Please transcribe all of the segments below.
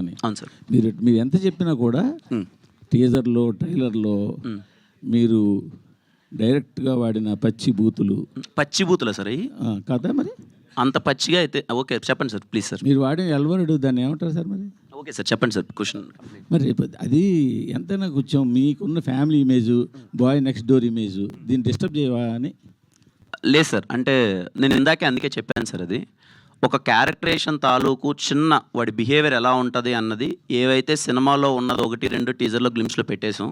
అని. అవును సార్. మీరు ఎంత చెప్పినా కూడా టీజర్లో ట్రైలర్లో మీరు డైరెక్ట్గా వాడిన పచ్చి బూతులా సార్ అవి కదా మరి అంత పచ్చిగా అయితే ఓకే చెప్పండి సార్ ప్లీజ్ సార్. మీరు వాడిన ఎల్వరుడు దాన్ని ఏమంటారు సార్ మరి? ఓకే సార్ చెప్పండి సార్ క్వశ్చన్. మరి అది ఎంతైనా కొంచెం మీకున్న family image, boy next door image దీన్ని డిస్టర్బ్ చేయవా అని? లేదు సార్, అంటే నేను ఇందాకే అందుకే చెప్పాను సార్, అది ఒక క్యారెక్టరేషన్ తాలూకు చిన్న వాడి బిహేవియర్ ఎలా ఉంటుంది అన్నది ఏవైతే సినిమాలో ఉన్నది 1-2 టీజర్లో గ్లిమ్స్లో పెట్టేసాం.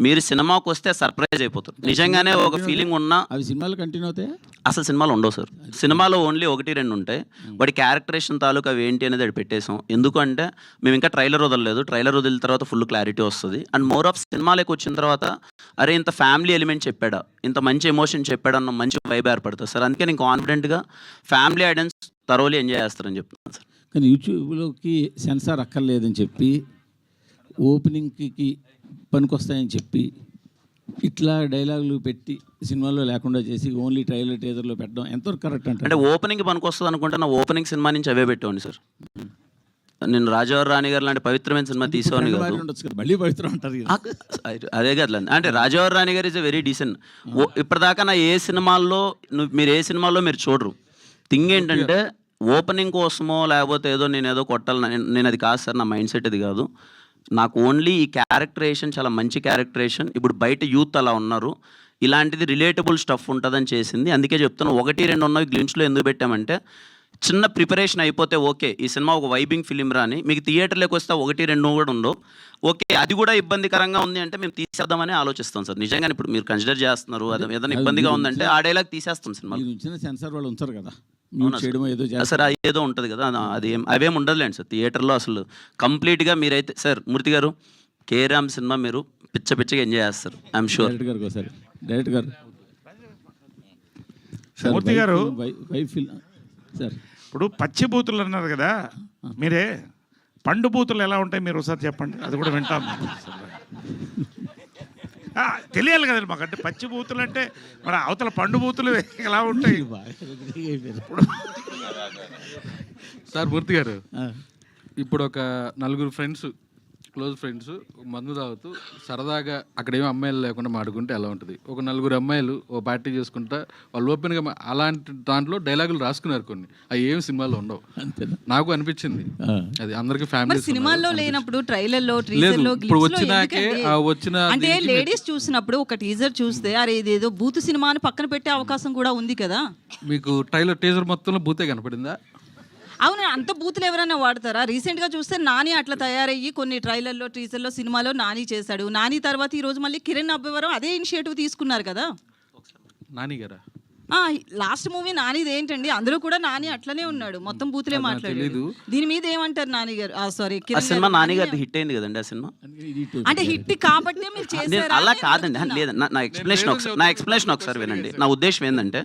మీరు సినిమాకి వస్తే సర్ప్రైజ్ అయిపోతారు. నిజంగానే ఒక ఫీలింగ్ ఉన్నా అవి సినిమాలు కంటిన్యూ అవుతాయి, అసలు సినిమాలు ఉండవు సార్. సినిమాలో ఓన్లీ 1-2 ఉంటాయి. వాడి క్యారెక్టరేషన్ తాలూకు అవి ఏంటి అనేది అది పెట్టేసాం. ఎందుకంటే మేము ఇంకా ట్రైలర్ వదలలేదు. ట్రైలర్ వదిలిన తర్వాత ఫుల్ క్లారిటీ వస్తుంది. అండ్ మోర్ ఆఫ్ సినిమాలోకి వచ్చిన తర్వాత అరే ఇంత ఫ్యామిలీ ఎలిమెంట్ చెప్పాడా, ఇంత మంచి ఎమోషన్ చెప్పాడా అన్న మంచి వైబ్ ఏర్పడుతుంది సార్. అందుకే నేను కాన్ఫిడెంట్గా ఫ్యామిలీ ఆడియన్స్ థరోలీ ఎంజాయ్ చేస్తారని చెప్తున్నాను సార్. కానీ యూట్యూబ్లోకి సెన్సార్ అక్కర్లేదని చెప్పి ఓపెనింగ్కి పనికొస్తాయని చెప్పి ఇట్లా డైలాగులు పెట్టి సినిమాలో లేకుండా చేసి ఓన్లీ ట్రైలర్ టీజర్లో పెట్టడం ఎంతవరకు కరెక్ట్ అంటే ఓపెనింగ్కి పనికొస్తుంది అనుకుంటే నా ఓపెనింగ్ సినిమా నుంచి అవే పెట్టేవాడిని సార్. నేను రాజావారి రాణి గారు లాంటి పవిత్రమైన సినిమా తీసేవాడిని కాదు. మళ్ళీ పవిత్రం అంటారు అదే కదా. అంటే రాజావారి రాణి గారు ఇస్ ఎ వెరీ డీసెంట్. ఇప్పటిదాకా నా ఏ సినిమాల్లో మీరు ఏ సినిమాల్లో మీరు చూడరు. థింగ్ ఏంటంటే ఓపెనింగ్ కోసమో లేకపోతే ఏదో నేను ఏదో కొట్టాలి, నేను అది కాదు సార్. నా మైండ్ సెట్ అది కాదు. నాకు ఓన్లీ ఈ క్యారెక్టరేషన్ చాలా మంచి క్యారెక్టరేషన్. ఇప్పుడు బయట యూత్ అలా ఉన్నారు, ఇలాంటిది రిలేటబుల్ స్టఫ్ ఉంటుందని చేసింది. అందుకే చెప్తాను 1-2 ఉన్నవి గ్లిమ్స్లో ఎందుకు పెట్టామంటే చిన్న ప్రిపరేషన్ అయిపోతే ఓకే ఈ సినిమా ఒక వైబింగ్ ఫిలిం రాని, మీకు థియేటర్లోకి వస్తే 1-2 కూడా ఉండవు. ఓకే అది కూడా ఇబ్బందికరంగా ఉంది అంటే మేము తీసేద్దామని ఆలోచిస్తాం సార్. నిజంగానే ఇప్పుడు మీరు కన్సిడర్ చేస్తున్నారు అది ఏదైనా ఇబ్బందిగా ఉందంటే ఆ డైలాగ్ తీసేస్తాం సినిమా. సెన్సార్ వాళ్ళు ఉంచారు కదా సార్, ఏదో ఉంటుంది కదా, అది అవేం ఉండదులేండి సార్ థియేటర్లో. అసలు కంప్లీట్గా మీరైతే సార్ మూర్తి గారు కేరామ్ సినిమా మీరు పిచ్చగా ఎంజాయ్ చేస్తారు ఐఎమ్ షూర్. డైరెక్ట్ గారు మూర్తి గారు సార్ ఇప్పుడు పచ్చి బూతులు అన్నారు కదా, మీరే పండు బూతులు ఎలా ఉంటాయి మీరు ఒకసారి చెప్పండి, అది కూడా వింటాం. తెలియాలి కదండి మాకు. అంటే పచ్చి బూతులు అంటే మన అవతల పండు బూతులు ఎలా ఉంటాయి సార్? మూర్తి గారు ఇప్పుడు ఒక 4 ఫ్రెండ్స్, క్లోజ్ ఫ్రెండ్స్ మందు తాగుతూ సరదాగా అక్కడేమో అమ్మాయిలు లేకుండా మాడుకుంటే ఎలా ఉంటుంది? ఒక 4 అమ్మాయిలు ఓ పార్టీ చేసుకుంటా వాళ్ళు ఓపెన్గా అలాంటి దాంట్లో డైలాగులు రాసుకున్నారు కొన్ని, అవి ఏమి సినిమాలో ఉండవు. నాకు అనిపించింది అది అందరికి ఫ్యామిలీ సినిమాల్లో లేనప్పుడు ట్రైలర్లో ఇప్పుడు వచ్చినాకే వచ్చిన అంటే లేడీస్ చూసినప్పుడు ఒక టీజర్ చూస్తే అరే ఇదేదో బూత్ సినిమా అని పక్కన పెట్టే అవకాశం కూడా ఉంది కదా. మీకు ట్రైలర్ టీజర్ మొత్తంలో బూతే కనపడిందా? అవును, అంత బూతులు ఎవరైనా వాడతారా? రీసెంట్గా చూస్తే నాని అట్లా తయారయ్యి కొన్ని ట్రైలర్లో టీజర్లో సినిమాలో నాని చేశాడు. నాని తర్వాత ఈరోజు మళ్ళీ కిరణ్ అబ్బవరం అదే ఇనిషియేటివ్ తీసుకున్నారు కదా. నాని గారా? లాస్ట్ మూవీ నానిది ఏంటండి, అందులో కూడా నాని అట్లనే ఉన్నాడు, మొత్తం బూతులే మాట్లాడలేదు. దీని మీద ఏమంటారు నాని గారు? సారీ సినిమా నాని గారి హిట్ అయింది కదండి ఆ సినిమా. అంటే హిట్ కాబట్టి మీరు చేశారు అలా కాదండి. లేదు, నా ఎక్స్ప్లెనేషన్ ఒకసారి వినండి. నా ఉద్దేశం ఏంటంటే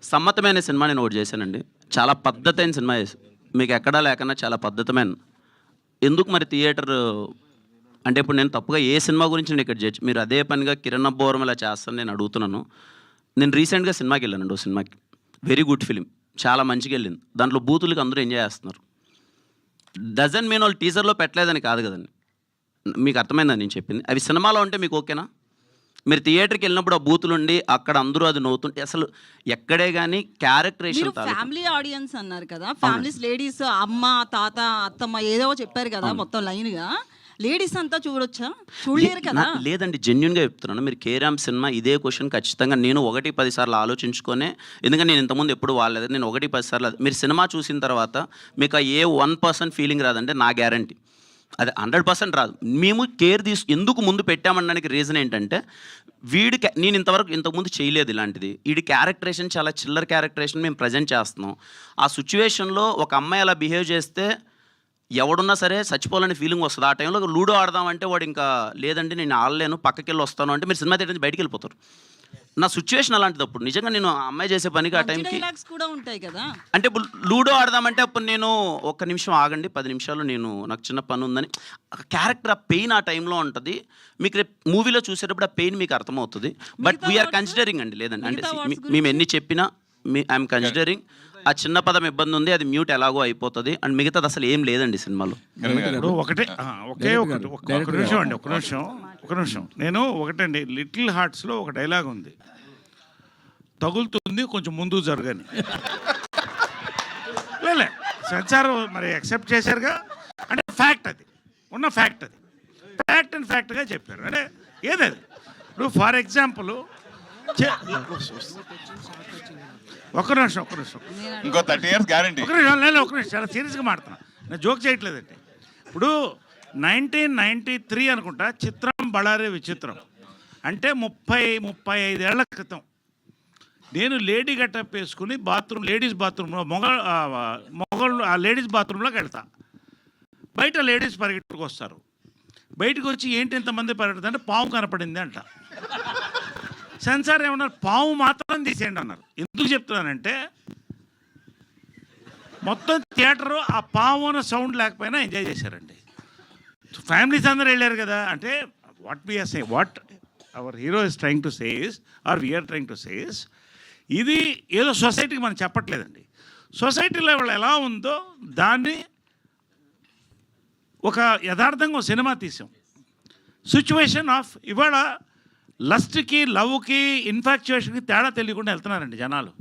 సమ్మతమైన సినిమా నేను ఒకటి చేశానండి, చాలా పద్ధతైన సినిమా చేసి మీకు ఎక్కడా లేకన్నా చాలా పద్ధతమైన. ఎందుకు మరి థియేటర్ అంటే ఇప్పుడు నేను తప్పుగా ఏ సినిమా గురించి నేను ఇక్కడ చేయొచ్చు, మీరు అదే పనిగా కిరణ్ అబ్బవరం ఇలా చేస్తాను నేను అడుగుతున్నాను. నేను రీసెంట్గా సినిమాకి వెళ్ళానండి, ఓ సినిమాకి వెరీ గుడ్ ఫిలిం, చాలా మంచిగా వెళ్ళింది. దాంట్లో బూతులకి అందరూ ఎంజాయ్ చేస్తున్నారు. డజన్ మీన్ వాళ్ళు టీజర్లో పెట్టలేదని కాదు కదండి, మీకు అర్థమైందని నేను చెప్పింది. అవి సినిమాలో ఉంటే మీకు ఓకేనా? మీరు థియేటర్కి వెళ్ళినప్పుడు ఆ బూతులు ఉండి అక్కడ అందరూ అది నవ్వుతుంటే అసలు ఎక్కడే కానీ క్యారెక్టరేషన్. ఫ్యామిలీ ఆడియన్స్ అన్నారు కదా, ఫ్యామిలీస్ లేడీస్ అమ్మ తాత అత్తమ్మ ఏదో చెప్పారు కదా మొత్తం లైన్గా, లేడీస్ అంతా చూడొచ్చా? చూడలేరు కదా. లేదండి, జెన్యున్గా చెప్తున్నాను. మీరు కేరామ్ సినిమా ఇదే క్వశ్చన్ ఖచ్చితంగా నేను 1-10 సార్లు ఆలోచించుకొనే, ఎందుకంటే నేను ఇంతకుముందు ఎప్పుడు వాడలేదు. నేను 1-10 సార్లు మీరు సినిమా చూసిన తర్వాత మీకు ఏ 1% ఫీలింగ్ రాదంటే నా గ్యారంటీ అది 100% రాదు. మేము కేర్ ఎందుకు ముందు పెట్టామనడానికి రీజన్ ఏంటంటే నేను ఇంతకుముందు చేయలేదు ఇలాంటిది. వీడి క్యారెక్టరేషన్ చాలా చిల్లర క్యారెక్టరేషన్ మేము ప్రజెంట్ చేస్తున్నాం. ఆ సిచ్యువేషన్లో ఒక అమ్మాయి అలా బిహేవ్ చేస్తే ఎవడున్నా సరే చచ్చిపోవాలని ఫీలింగ్ వస్తుంది. ఆ టైంలో లూడో ఆడదామంటే వాడు ఇంకా లేదండి నేను ఆడలేను పక్కకి వెళ్ళి వస్తాను అంటే మీరు సినిమా థియేటర్ నుంచి బయటికి వెళ్ళిపోతారు. నా సిచ్యువేషన్ అలాంటిది. అప్పుడు నిజంగా నేను అమ్మాయి చేసే పనికి ఆ టైంకి కూడా ఉంటాయి కదా, అంటే ఇప్పుడు లూడో ఆడదామంటే అప్పుడు నేను 1 నిమిషం ఆగండి 10 నిమిషాలు నాకు చిన్న పని ఉందని క్యారెక్టర్ ఆ పెయిన్ ఆ టైంలో ఉంటుంది. మీకు రేపు మూవీలో చూసేటప్పుడు ఆ పెయిన్ మీకు అర్థమవుతుంది. బట్ వీఆర్ కన్సిడరింగ్ అండి, లేదండి అంటే మేము ఎన్ని చెప్పినా ఐఎమ్ కన్సిడరింగ్ ఆ చిన్న పదం ఇబ్బంది ఉంది, అది మ్యూట్ ఎలాగో అయిపోతుంది అండ్ మిగతాది అసలు ఏం లేదండి సినిమాలో. ఇప్పుడు ఒకటే ఒకే ఒకటి ఒక నిమిషం అండి, ఒక నిమిషం. నేను ఒకటండి, లిటిల్ హార్ట్స్లో ఒక డైలాగ్ ఉంది, తగులుతుంది కొంచెం ముందుకు జరగని. లేలే సెన్సార్ మరి యాక్సెప్ట్ చేశారుగా, అంటే ఫ్యాక్ట్, అది ఉన్న ఫ్యాక్ట్, అది ఫ్యాక్ట్ అండ్ ఫ్యాక్ట్గా చెప్పారు. అంటే ఏదది ఇప్పుడు ఫర్ ఎగ్జాంపుల్ ఒక నిమిషం ఇంకో 30 years గ్యారంటీ. ఒక నిమిషం చాలా సీరియస్గా మాడుతున్నా, నేను జోక్ చేయట్లేదండి. ఇప్పుడు 1993 అనుకుంటా చిత్రం బళారే విచిత్రం, అంటే 35 ఏళ్ల క్రితం నేను లేడీ గెటప్ వేసుకుని లేడీస్ బాత్రూంలో మొగళ్ళు ఆ లేడీస్ బాత్రూంలోకి వెళ్తా. బయట లేడీస్ పరిగెట్టుకు వస్తారు, బయటకు వచ్చి ఏంటి ఇంతమంది పరిగెడుతుంది అంటే పాము కనపడింది అంట. సెన్సార్ ఏమన్నారు, పాము మాత్రం తీసేయండి అన్నారు. ఎందుకు చెప్తున్నానంటే మొత్తం థియేటరు ఆ పాము అన్న సౌండ్ లేకపోయినా ఎంజాయ్ చేశారండి. ఫ్యామిలీస్ అందరూ వెళ్ళారు కదా. అంటే what our hero is trying to say is, or we are trying to say is, ఇది ఏదో సొసైటీకి మనం చెప్పట్లేదండి. సొసైటీలో వాళ్ళు ఎలా ఉందో దాన్ని ఒక యథార్థంగా సినిమా తీసాం. సిచ్యువేషన్ ఆఫ్ ఇవాళ లస్ట్కి, లవ్కి, ఇన్ఫాక్చుయేషన్కి తేడా తెలియకుండా వెళ్తున్నారండి జనాలు.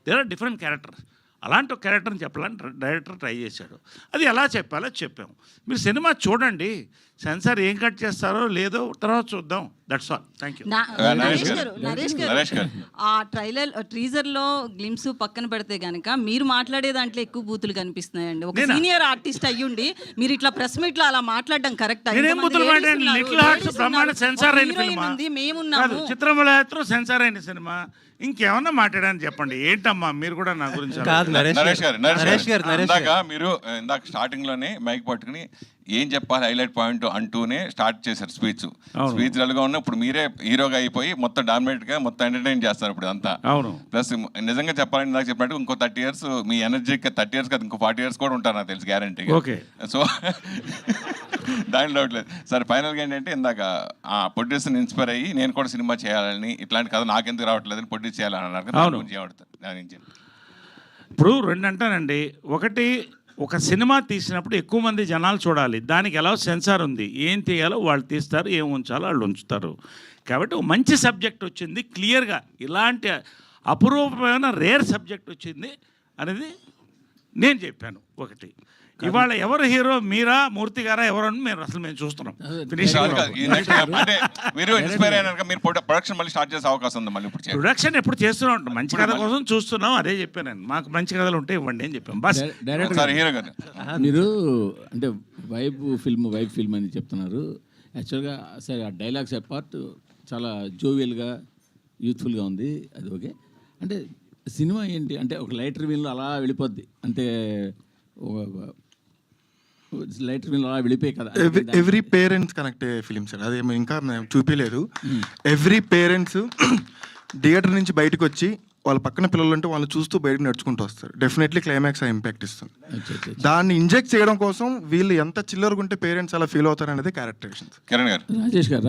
There are different characters. అలాంటి ఒక క్యారెక్టర్ని చెప్పాలని డైరెక్టర్ ట్రై చేశాడు. అది ఎలా చెప్పాలో చెప్పాము. మీరు సినిమా చూడండి, సెన్సార్ ఏం కట్ చేస్తారో లేదో తర్వాత చూద్దాం. That's all. Thank you. Naresh గారు, ఆ టీజర్లో గ్లిమ్స్ పక్కన పెడితే గనక మీరు మాట్లాడే దాంట్లో ఎక్కువ బూతులు కనిపిస్తున్నాయండి. ఒక సీనియర్ ఆర్టిస్ట్ అయ్యుండి మీరు ఇట్లా ప్రెస్ మీట్ లో అలా మాట్లాడడం కరెక్ట్? మేమున్నాము, చిత్రమలయాత్ర సెన్సార్ అయిన సినిమా, ఇంకేమన్నా మాట్లాడని చెప్పండి. ఏంటమ్మా మీరు కూడా నా గురించి నరేష్ గారు ఇందాక స్టార్టింగ్ లోనే మైక్ పట్టుకుని ఏం చెప్పాలి హైలైట్ పాయింట్ అంటూనే స్టార్ట్ చేశారు స్పీచ్ డల్గా ఉన్న. ఇప్పుడు మీరే హీరోగా అయిపోయి మొత్తం డామినేట్ గా మొత్తం ఎంటర్టైన్ చేస్తారు ఇప్పుడు అంతా. అవును. ప్లస్ నిజంగా చెప్పాలని ఇందాక చెప్పినట్టు ఇంకో 30 years మీ ఎనర్జీకి 30 years కదా, ఇంకో 40 years కూడా ఉంటారు నాకు తెలుసు గ్యారంటీ. ఓకే. సో దాని డౌట్ లేదు సార్. ఫైనల్గా ఏంటంటే ఇందాక ఆ ప్రొడ్యూసర్ని ఇన్స్పైర్ అయ్యి నేను కూడా సినిమా చేయాలని, ఇట్లాంటి కథ నాకెందుకు రావట్లేదని ప్రొడ్యూస్ చేయాలని అన్నారు. ఇప్పుడు రెండు అంటానండి. ఒకటి, ఒక సినిమా తీసినప్పుడు ఎక్కువ మంది జనాలు చూడాలి, దానికి ఎలా సెన్సార్ ఉంది, ఏం తీయాలో వాళ్ళు తీస్తారు, ఏం ఉంచాలో వాళ్ళు ఉంచుతారు. కాబట్టి ఒక మంచి సబ్జెక్ట్ వచ్చింది క్లియర్గా, ఇలాంటి అపురూపమైన రేర్ సబ్జెక్ట్ వచ్చింది అనేది నేను చెప్పాను. ఒకటి, ఇవాళ ఎవరు హీరో, మీరా, మూర్తి గారా, ఎవరని మేము చూస్తున్నాం. ప్రొడక్షన్ ఎప్పుడు చేస్తూనే ఉంటాం, మంచి కథ కోసం చూస్తున్నాం. అదే చెప్పాను నేను, మాకు మంచి కథలు ఉంటే ఇవ్వండి అని చెప్పాను. బస్ మీరు అంటే వైబ్ ఫిల్మ్ అని చెప్తున్నారు. యాక్చువల్గా సరే ఆ డైలాగ్స్ అపార్ట్ చాలా జోవియల్గా, యూత్ఫుల్గా ఉంది, అది ఓకే. అంటే సినిమా ఏంటి అంటే ఒక లైట్ రివ్యూలో అలా వెళ్ళిపోద్ది, అంటే లైట్ రివ్యూలో అలా వెళ్ళిపోయి కదా. ఎవ్రీ పేరెంట్స్ కనెక్ట్ అయ్యే ఫిలిం సార్, అది ఇంకా చూపించలేదు. ఎవ్రీ పేరెంట్స్ థియేటర్ నుంచి బయటకు వచ్చి వాళ్ళ పక్కన పిల్లలు ఉంటే వాళ్ళు చూస్తూ బయటకు నడుచుకుంటూ వస్తారు. డెఫినెట్లీ క్లైమాక్స్ ఆ ఇంపాక్ట్ ఇస్తుంది. దాన్ని ఇంజెక్ట్ చేయడం కోసం వీళ్ళు ఎంత చిల్లరగా ఉంటే పేరెంట్స్ అలా ఫీల్ అవుతారు అనేది క్యారెక్టరైజేషన్. కిరణ్ గారు, రాజేష్ గారు